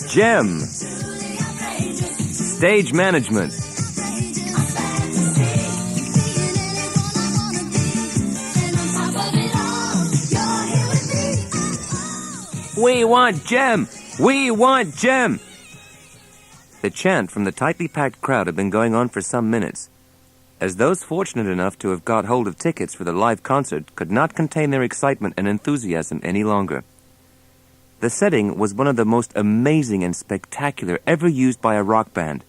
Gem. Stage management. We want Gem! We want Gem! The chant from the tightly packed crowd had been going on for some minutes, as those fortunate enough to have got hold of tickets for the live concert could not contain their excitement and enthusiasm any longer. The setting was one of the most amazing and spectacular ever used by a rock band.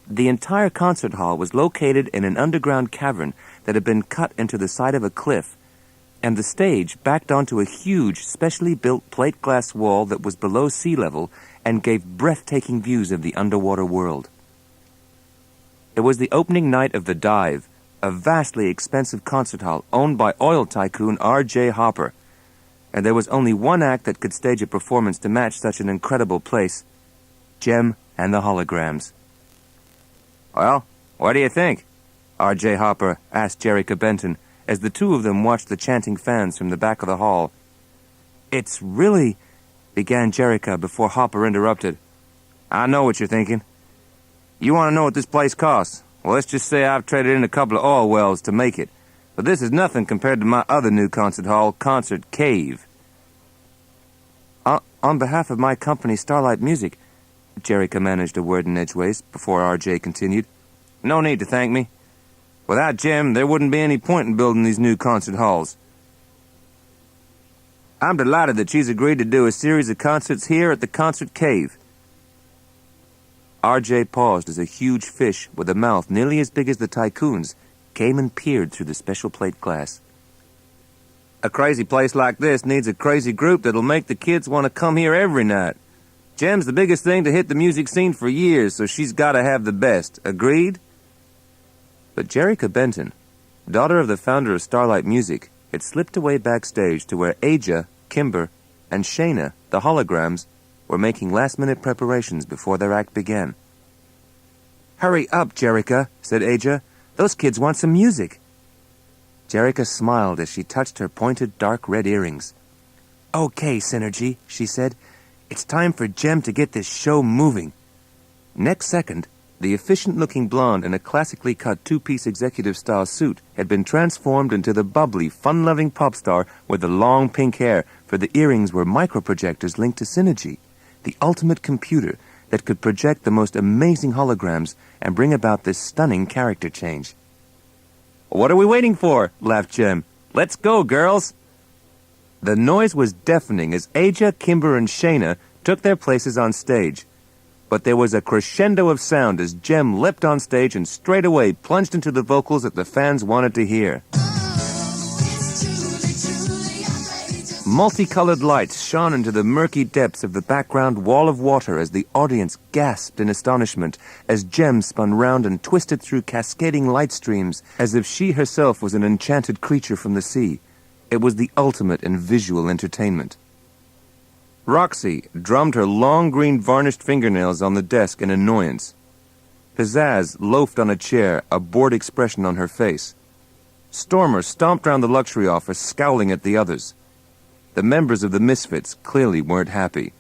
The entire concert hall was located in an underground cavern that had been cut into the side of a cliff, and the stage backed onto a huge, specially built plate glass wall that was below sea level and gave breathtaking views of the underwater world. It was the opening night of The Dive, a vastly expensive concert hall owned by oil tycoon R.J. Hopper, and there was only one act that could stage a performance to match such an incredible place: Gem and the Holograms. "Well, what do you think?" R.J. Hopper asked Jerica Benton, as the two of them watched the chanting fans from the back of the hall. "It's really—" began Jerica before Hopper interrupted. "I know what you're thinking. You want to know what this place costs? Well, let's just say I've traded in a couple of oil wells to make it. But this is nothing compared to my other new concert hall, Concert Cave." On behalf of my company, Starlight Music," Jerica managed a word in edgeways before R.J. continued. "No need to thank me. Without Gem, there wouldn't be any point in building these new concert halls. I'm delighted that she's agreed to do a series of concerts here at the Concert Cave." R.J. paused as a huge fish with a mouth nearly as big as the tycoon's came and peered through the special plate glass. "A crazy place like this needs a crazy group that'll make the kids want to come here every night. Gem's the biggest thing to hit the music scene for years, so she's got to have the best. Agreed?" But Jerica Benton, daughter of the founder of Starlight Music, had slipped away backstage to where Aja, Kimber, and Shayna, the Holograms, were making last-minute preparations before their act began. "Hurry up, Jerica," said Aja. "Those kids want some music." Jerica smiled as she touched her pointed dark red earrings. "Okay, Synergy," she said. "It's time for Gem to get this show moving." Next second, the efficient-looking blonde in a classically cut two-piece executive-style suit had been transformed into the bubbly, fun-loving pop star with the long pink hair, for the earrings were microprojectors linked to Synergy, the ultimate computer that could project the most amazing holograms and bring about this stunning character change. "What are we waiting for?" laughed Gem. "Let's go, girls!" The noise was deafening as Aja, Kimber, and Shayna took their places on stage. But there was a crescendo of sound as Gem leapt on stage and straightaway plunged into the vocals that the fans wanted to hear. Multicolored lights shone into the murky depths of the background wall of water as the audience gasped in astonishment as Gem spun round and twisted through cascading light streams as if she herself was an enchanted creature from the sea. It was the ultimate in visual entertainment. Roxy drummed her long green varnished fingernails on the desk in annoyance. Pizzazz loafed on a chair, a bored expression on her face. Stormer stomped round the luxury office, scowling at the others. The members of the Misfits clearly weren't happy.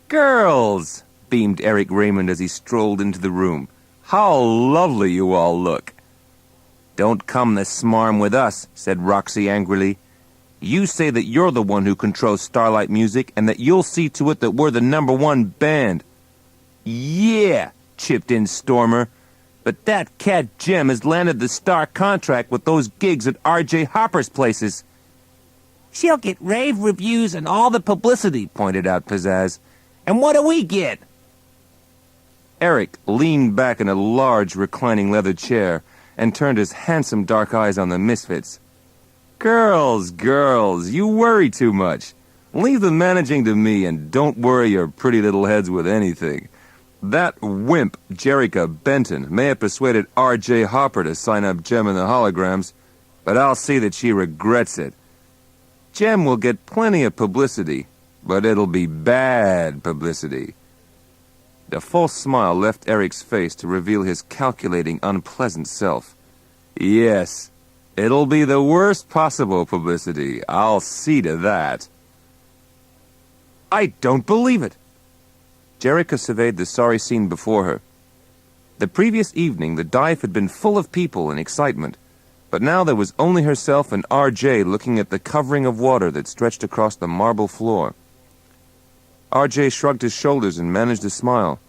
"Girls!" beamed Eric Raymond as he strolled into the room. "How lovely you all look!" "Don't come the smarm with us," said Roxy angrily. "You say that you're the one who controls Starlight Music and that you'll see to it that we're the #1 band." "Yeah," chipped in Stormer. "But that cat Gem has landed the star contract with those gigs at R.J. Hopper's places." "She'll get rave reviews and all the publicity," pointed out Pizzazz. "And what do we get?" Eric leaned back in a large reclining leather chair and turned his handsome dark eyes on the Misfits. Girls, you worry too much. Leave the managing to me and don't worry your pretty little heads with anything. That wimp, Jerica Benton, may have persuaded R.J. Hopper to sign up Gem and the Holograms, but I'll see that she regrets it. Gem will get plenty of publicity, but it'll be bad publicity." A false smile left Eric's face to reveal his calculating, unpleasant self. "Yes, it'll be the worst possible publicity. I'll see to that." "I don't believe it." Jerica surveyed the sorry scene before her. The previous evening, the dive had been full of people and excitement, but now there was only herself and R.J. looking at the covering of water that stretched across the marble floor. R.J. shrugged his shoulders and managed a smile.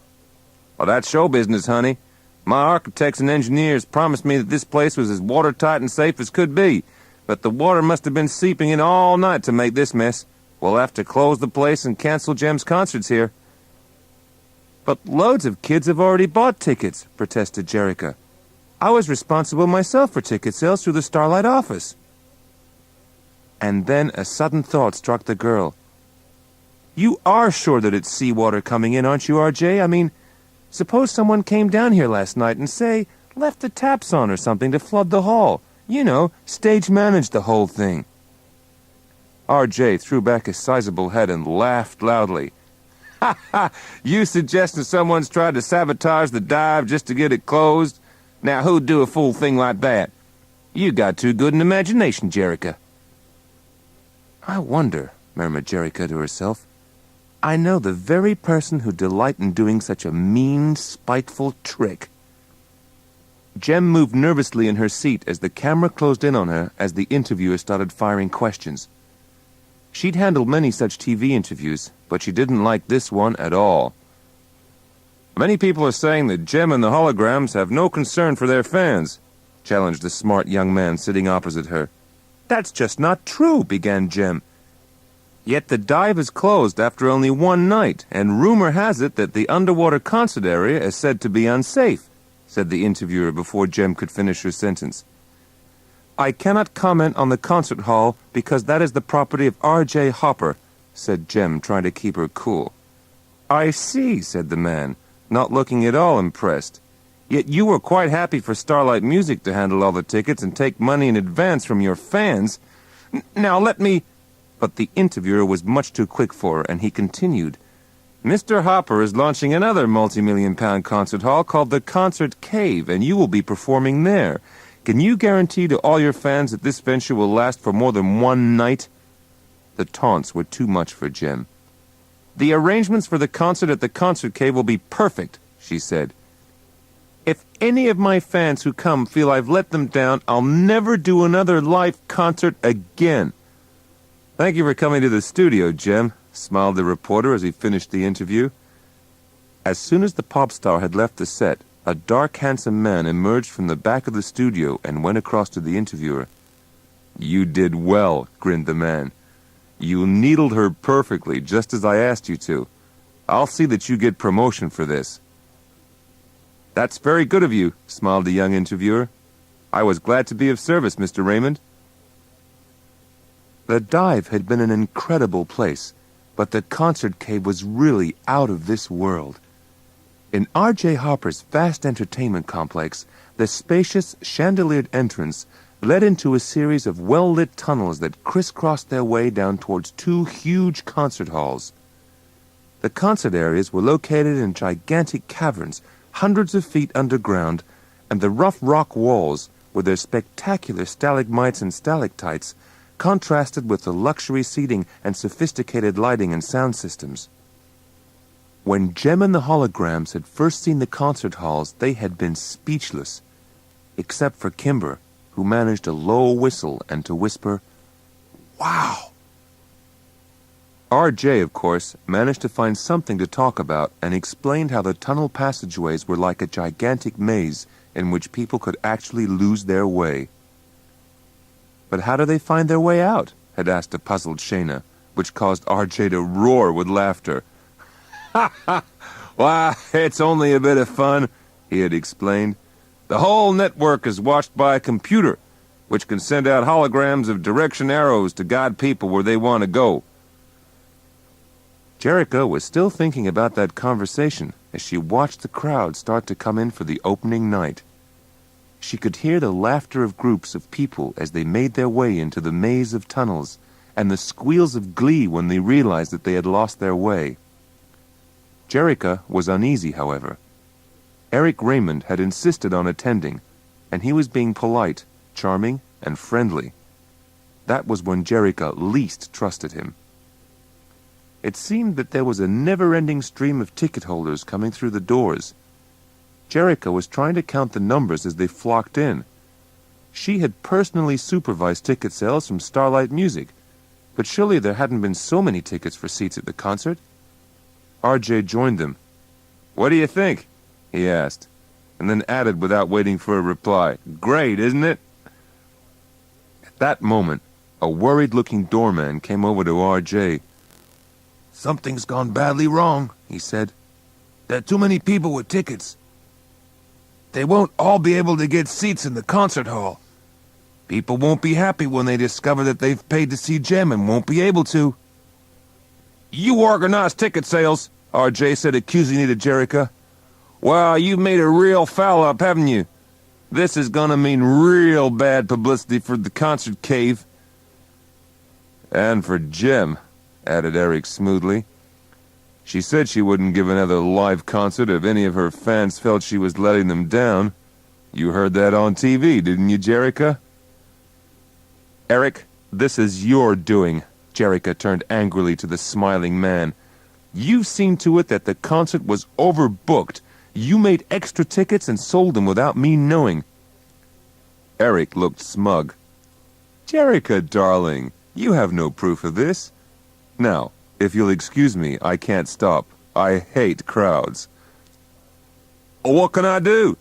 "Well, that's show business, honey. My architects and engineers promised me that this place was as watertight and safe as could be, but the water must have been seeping in all night to make this mess. We'll have to close the place and cancel Jem's concerts here." "But loads of kids have already bought tickets," protested Jerica. "I was responsible myself for ticket sales through the Starlight office." And then a sudden thought struck the girl. "You are sure that it's seawater coming in, aren't you, R.J.? I mean, suppose someone came down here last night and, say, left the taps on or something to flood the hall. You know, stage managed the whole thing." R.J. threw back his sizable head and laughed loudly. "Ha ha! You suggesting someone's tried to sabotage the dive just to get it closed? Now who'd do a fool thing like that? You got too good an imagination, Jerica." "I wonder," murmured Jerica to herself. "I know the very person who'd delight in doing such a mean, spiteful trick." Jem moved nervously in her seat as the camera closed in on her as the interviewer started firing questions. She'd handled many such TV interviews, but she didn't like this one at all. "Many people are saying that Jem and the Holograms have no concern for their fans," challenged the smart young man sitting opposite her. "That's just not true," began Jem. "Yet the dive is closed after only one night, and rumor has it that the underwater concert area is said to be unsafe," said the interviewer before Jem could finish her sentence. "I cannot comment on the concert hall because that is the property of R.J. Hopper," said Jem, trying to keep her cool. "I see," said the man, not looking at all impressed. "Yet you were quite happy for Starlight Music to handle all the tickets and take money in advance from your fans. Now let me—" But the interviewer was much too quick for her, and he continued. "Mr. Hopper is launching another multi-million-pound concert hall called the Concert Cave, and you will be performing there. Can you guarantee to all your fans that this venture will last for more than one night?" The taunts were too much for Jem. "The arrangements for the concert at the Concert Cave will be perfect," she said. "If any of my fans who come feel I've let them down, I'll never do another live concert again." "Thank you for coming to the studio, Jem," smiled the reporter as he finished the interview. As soon as the pop star had left the set, a dark, handsome man emerged from the back of the studio and went across to the interviewer. "You did well," grinned the man. "You needled her perfectly, just as I asked you to. I'll see that you get promotion for this." "That's very good of you," smiled the young interviewer. "I was glad to be of service, Mr. Raymond." The dive had been an incredible place, but the Concert Cave was really out of this world. In R.J. Hopper's vast entertainment complex, the spacious, chandeliered entrance led into a series of well-lit tunnels that crisscrossed their way down towards two huge concert halls. The concert areas were located in gigantic caverns, hundreds of feet underground, and the rough rock walls, with their spectacular stalagmites and stalactites, contrasted with the luxury seating and sophisticated lighting and sound systems. When Jem and the Holograms had first seen the concert halls, they had been speechless, except for Kimber, who managed a low whistle and to whisper, "Wow!" R.J., of course, managed to find something to talk about and explained how the tunnel passageways were like a gigantic maze in which people could actually lose their way. "But how do they find their way out?" had asked a puzzled Shayna, which caused R.J. to roar with laughter. "Ha ha! Why, it's only a bit of fun," he had explained. "The whole network is watched by a computer, which can send out holograms of direction arrows to guide people where they want to go." Jerica was still thinking about that conversation as she watched the crowd start to come in for the opening night. She could hear the laughter of groups of people as they made their way into the maze of tunnels, and the squeals of glee when they realized that they had lost their way. Jerica was uneasy, however. Eric Raymond had insisted on attending, and he was being polite, charming, and friendly. That was when Jerica least trusted him. It seemed that there was a never-ending stream of ticket holders coming through the doors. Jerica was trying to count the numbers as they flocked in. She had personally supervised ticket sales from Starlight Music, but surely there hadn't been so many tickets for seats at the concert. RJ joined them. "What do you think?" he asked, and then added without waiting for a reply, "Great, isn't it?" At that moment, a worried-looking doorman came over to RJ. "Something's gone badly wrong," he said. "There are too many people with tickets. They won't all be able to get seats in the concert hall. People won't be happy when they discover that they've paid to see Jem and won't be able to." "You organize ticket sales," RJ said accusingly to Jerica. "Well, you've made a real foul-up, haven't you? This is gonna mean real bad publicity for the concert cave." "And for Jem," added Eric smoothly. "She said she wouldn't give another live concert if any of her fans felt she was letting them down. You heard that on TV, didn't you, Jerica?" "Eric, this is your doing," Jerica turned angrily to the smiling man. "You've seen to it that the concert was overbooked. You made extra tickets and sold them without me knowing." Eric looked smug. "Jerica, darling, you have no proof of this. Now, if you'll excuse me, I can't stop. I hate crowds." "What can I do?"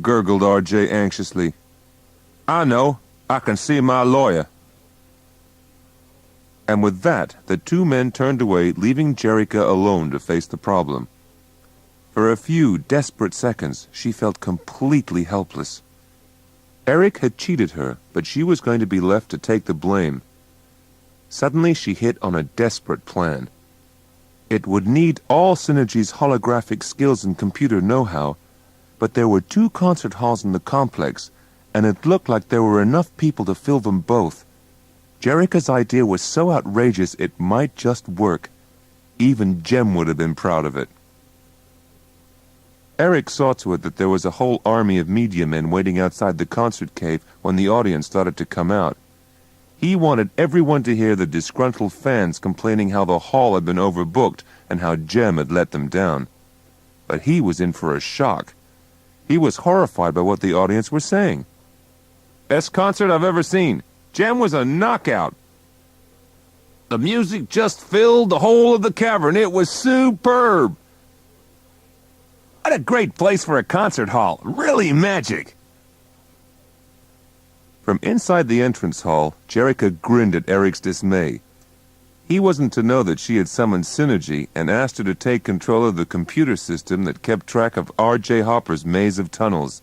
gurgled RJ anxiously. "I know. I can see my lawyer." And with that, the two men turned away, leaving Jerica alone to face the problem. For a few desperate seconds, she felt completely helpless. Eric had cheated her, but she was going to be left to take the blame. Suddenly, she hit on a desperate plan. It would need all Synergy's holographic skills and computer know-how, but there were 2 concert halls in the complex, and it looked like there were enough people to fill them both. Jerica's idea was so outrageous it might just work. Even Jem would have been proud of it. Eric saw to it that there was a whole army of media men waiting outside the concert cave when the audience started to come out. He wanted everyone to hear the disgruntled fans complaining how the hall had been overbooked and how Jem had let them down. But he was in for a shock. He was horrified by what the audience were saying. "Best concert I've ever seen. Jem was a knockout. The music just filled the whole of the cavern. It was superb. What a great place for a concert hall. Really magic." From inside the entrance hall, Jerica grinned at Eric's dismay. He wasn't to know that she had summoned Synergy and asked her to take control of the computer system that kept track of R.J. Hopper's maze of tunnels.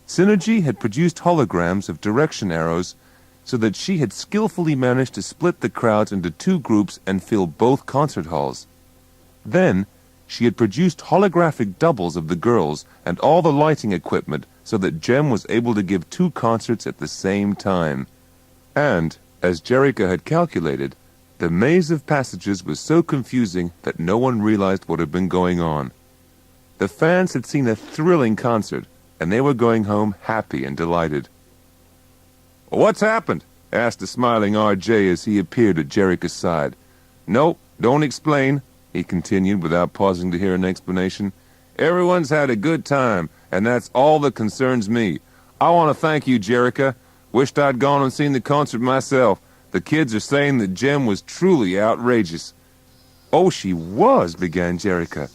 Synergy had produced holograms of direction arrows so that she had skillfully managed to split the crowds into 2 groups and fill both concert halls. Then, she had produced holographic doubles of the girls and all the lighting equipment so that Jem was able to give 2 concerts at the same time. And, as Jerica had calculated, the maze of passages was so confusing that no one realized what had been going on. The fans had seen a thrilling concert, and they were going home happy and delighted. "What's happened?" asked the smiling R.J. as he appeared at Jerica's side. "Nope, don't explain," he continued without pausing to hear an explanation. "Everyone's had a good time, and that's all that concerns me. I want to thank you, Jerica. Wished I'd gone and seen the concert myself. The kids are saying that Jem was truly outrageous." "Oh, she was," began Jerica.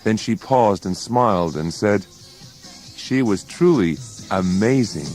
Then she paused and smiled and said, "She was truly amazing."